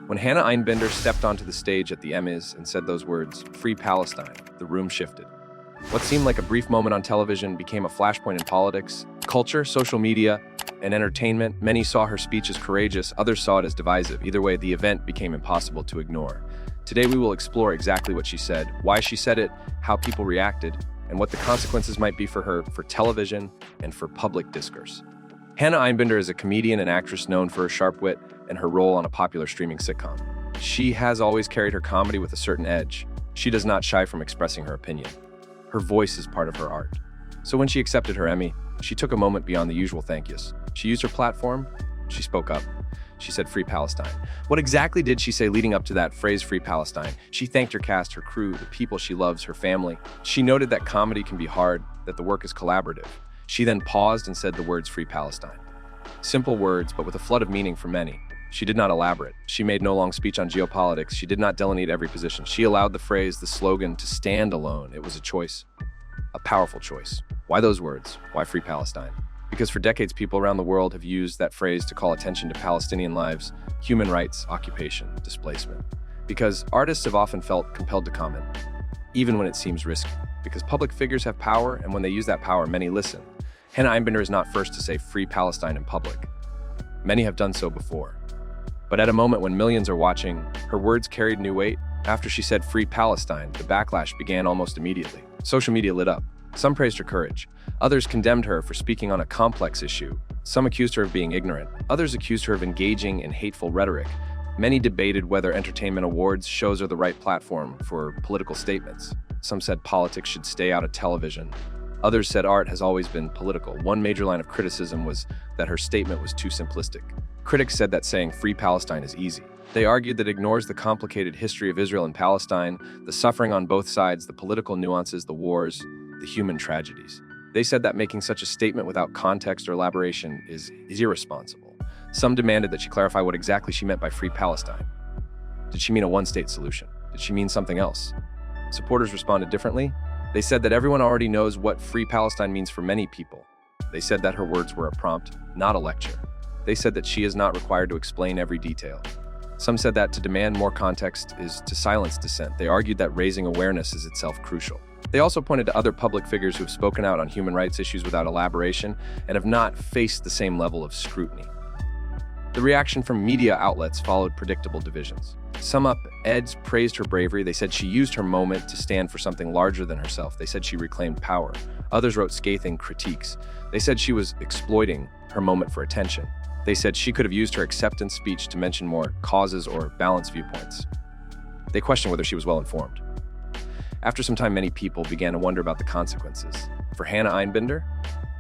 When Hannah Einbinder stepped onto the stage at the Emmys and said those words, "Free Palestine," the room shifted. What seemed like a brief moment on television became a flashpoint in politics, culture, social media, and entertainment. Many saw her speech as courageous, others saw it as divisive. Either way, the event became impossible to ignore. Today, we will explore exactly what she said, why she said it, how people reacted, and what the consequences might be for her, for television, and for public discourse. Hannah Einbinder is a comedian and actress known for her sharp wit and her role on a popular streaming sitcom. She has always carried her comedy with a certain edge. She does not shy from expressing her opinion. Her voice is part of her art. So when she accepted her Emmy, she took a moment beyond the usual thank yous. She used her platform, she spoke up. She said, "Free Palestine." What exactly did she say leading up to that phrase, "Free Palestine"? She thanked her cast, her crew, the people she loves, her family. She noted that comedy can be hard, that the work is collaborative. She then paused and said the words, "Free Palestine." Simple words, but with a flood of meaning for many. She did not elaborate. She made no long speech on geopolitics. She did not delineate every position. She allowed the phrase, the slogan, to stand alone. It was a choice, a powerful choice. Why those words? Why Free Palestine? Because for decades, people around the world have used that phrase to call attention to Palestinian lives, human rights, occupation, displacement. Because artists have often felt compelled to comment, even when it seems risky. Because public figures have power, and when they use that power, many listen. Hannah Einbinder is not first to say "Free Palestine" in public. Many have done so before. But at a moment when millions are watching, her words carried new weight. After she said "Free Palestine," the backlash began almost immediately. Social media lit up. Some praised her courage. Others condemned her for speaking on a complex issue. Some accused her of being ignorant. Others accused her of engaging in hateful rhetoric. Many debated whether entertainment awards shows are the right platform for political statements. Some said politics should stay out of television. Others said art has always been political. One major line of criticism was that her statement was too simplistic. Critics said that saying "Free Palestine" is easy. They argued that it ignores the complicated history of Israel and Palestine, the suffering on both sides, the political nuances, the wars, the human tragedies. They said that making such a statement without context or elaboration is irresponsible. Some demanded that she clarify what exactly she meant by "Free Palestine." Did she mean a one-state solution? Did she mean something else? Supporters responded differently. They said that everyone already knows what "Free Palestine" means for many people. They said that her words were a prompt, not a lecture. They said that she is not required to explain every detail. Some said that to demand more context is to silence dissent. They argued that raising awareness is itself crucial. They also pointed to other public figures who have spoken out on human rights issues without elaboration and have not faced the same level of scrutiny. The reaction from media outlets followed predictable divisions. Some op-eds praised her bravery. They said she used her moment to stand for something larger than herself. They said she reclaimed power. Others wrote scathing critiques. They said she was exploiting her moment for attention. They said she could have used her acceptance speech to mention more causes or balance viewpoints. They questioned whether she was well informed. After some time, many people began to wonder about the consequences. For Hannah Einbinder,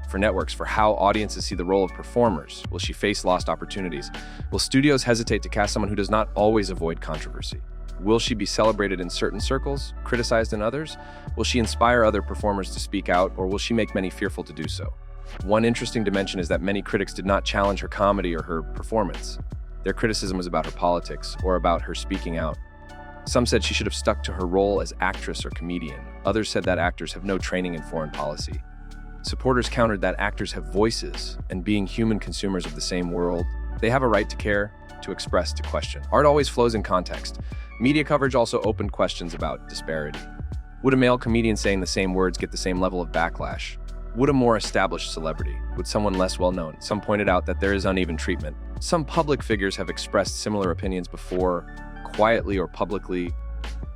for networks, for how audiences see the role of performers. Will she face lost opportunities? Will studios hesitate to cast someone who does not always avoid controversy? Will she be celebrated in certain circles, criticized in others? Will she inspire other performers to speak out, or will she make many fearful to do so? One interesting dimension is that many critics did not challenge her comedy or her performance. Their criticism was about her politics or about her speaking out. Some said she should have stuck to her role as actress or comedian. Others said that actors have no training in foreign policy. Supporters countered that actors have voices, and being human consumers of the same world, they have a right to care, to express, to question. Art always flows in context. Media coverage also opened questions about disparity. Would a male comedian saying the same words get the same level of backlash? Would a more established celebrity? Would someone less well-known? Some pointed out that there is uneven treatment. Some public figures have expressed similar opinions before, quietly or publicly,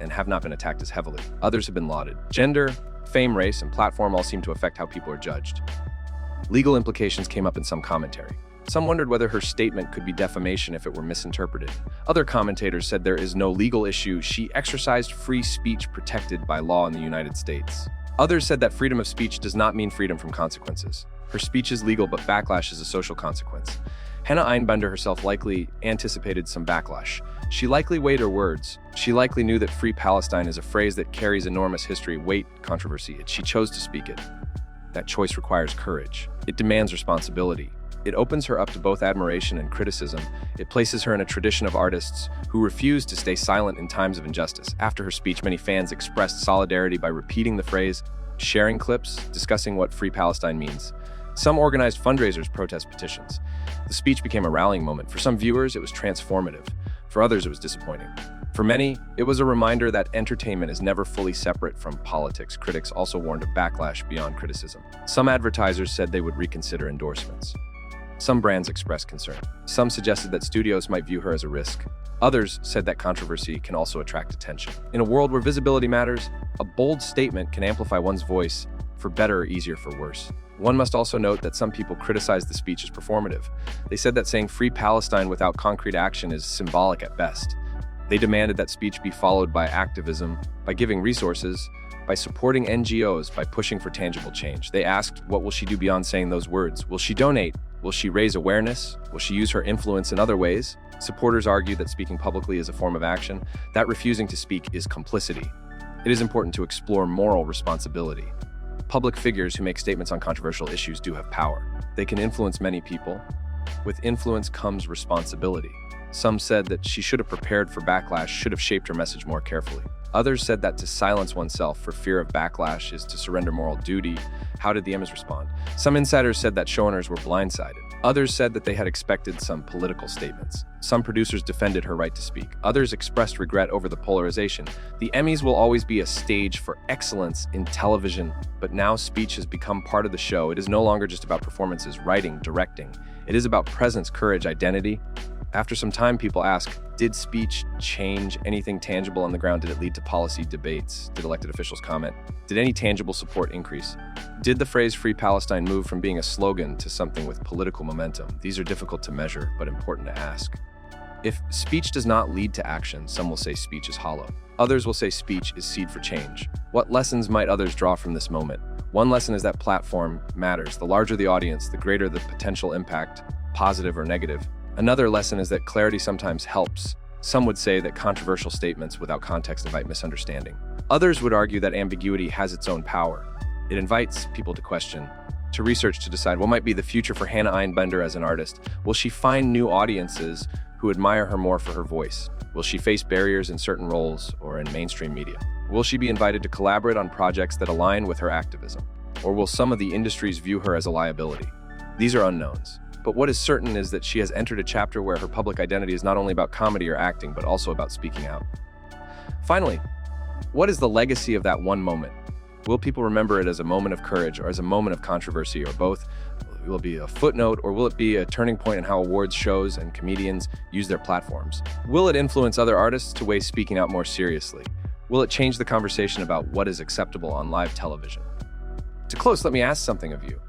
and have not been attacked as heavily. Others have been lauded. Gender, fame, race, and platform all seem to affect how people are judged. Legal implications came up in some commentary. Some wondered whether her statement could be defamation if it were misinterpreted. Other commentators said there is no legal issue. She exercised free speech protected by law in the United States. Others said that freedom of speech does not mean freedom from consequences. Her speech is legal, but backlash is a social consequence. Hannah Einbinder herself likely anticipated some backlash. She likely weighed her words. She likely knew that "Free Palestine" is a phrase that carries enormous history, weight, controversy. She chose to speak it. That choice requires courage. It demands responsibility. It opens her up to both admiration and criticism. It places her in a tradition of artists who refuse to stay silent in times of injustice. After her speech, many fans expressed solidarity by repeating the phrase, sharing clips, discussing what "Free Palestine" means. Some organized fundraisers, protest petitions. The speech became a rallying moment. For some viewers, it was transformative. For others, it was disappointing. For many, it was a reminder that entertainment is never fully separate from politics. Critics also warned of backlash beyond criticism. Some advertisers said they would reconsider endorsements. Some brands expressed concern. Some suggested that studios might view her as a risk. Others said that controversy can also attract attention. In a world where visibility matters, a bold statement can amplify one's voice for better or easier for worse. One must also note that some people criticized the speech as performative. They said that saying "Free Palestine" without concrete action is symbolic at best. They demanded that speech be followed by activism, by giving resources, by supporting NGOs, by pushing for tangible change. They asked, what will she do beyond saying those words? Will she donate? Will she raise awareness? Will she use her influence in other ways? Supporters argue that speaking publicly is a form of action, that refusing to speak is complicity. It is important to explore moral responsibility. Public figures who make statements on controversial issues do have power. They can influence many people. With influence comes responsibility. Some said that she should have prepared for backlash, should have shaped her message more carefully. Others said that to silence oneself for fear of backlash is to surrender moral duty. How did the Emmys respond? Some insiders said that showrunners were blindsided. Others said that they had expected some political statements. Some producers defended her right to speak. Others expressed regret over the polarization. The Emmys will always be a stage for excellence in television, but now speech has become part of the show. It is no longer just about performances, writing, directing. It is about presence, courage, identity. After some time, people ask, did speech change anything tangible on the ground? Did it lead to policy debates? Did elected officials comment? Did any tangible support increase? Did the phrase "Free Palestine" move from being a slogan to something with political momentum? These are difficult to measure, but important to ask. If speech does not lead to action, some will say speech is hollow. Others will say speech is seed for change. What lessons might others draw from this moment? One lesson is that platform matters. The larger the audience, the greater the potential impact, positive or negative. Another lesson is that clarity sometimes helps. Some would say that controversial statements without context invite misunderstanding. Others would argue that ambiguity has its own power. It invites people to question, to research, to decide what might be the future for Hannah Einbinder as an artist. Will she find new audiences who admire her more for her voice? Will she face barriers in certain roles or in mainstream media? Will she be invited to collaborate on projects that align with her activism? Or will some of the industries view her as a liability? These are unknowns. But what is certain is that she has entered a chapter where her public identity is not only about comedy or acting, but also about speaking out. Finally, what is the legacy of that one moment? Will people remember it as a moment of courage or as a moment of controversy or both? Will it be a footnote or will it be a turning point in how awards shows and comedians use their platforms? Will it influence other artists to weigh speaking out more seriously? Will it change the conversation about what is acceptable on live television? To close, let me ask something of you.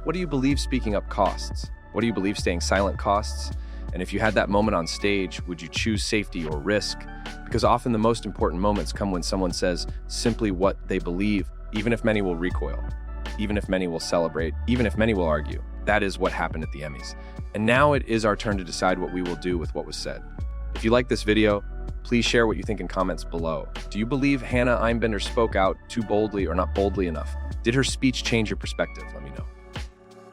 What do you believe speaking up costs? What do you believe staying silent costs? And if you had that moment on stage, would you choose safety or risk? Because often the most important moments come when someone says simply what they believe, even if many will recoil, even if many will celebrate, even if many will argue. That is what happened at the Emmys. And now it is our turn to decide what we will do with what was said. If you like this video, please share what you think in comments below. Do you believe Hannah Einbinder spoke out too boldly or not boldly enough? Did her speech change your perspective? Let me know.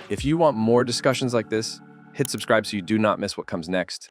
If you want more discussions like this, hit subscribe so you do not miss what comes next.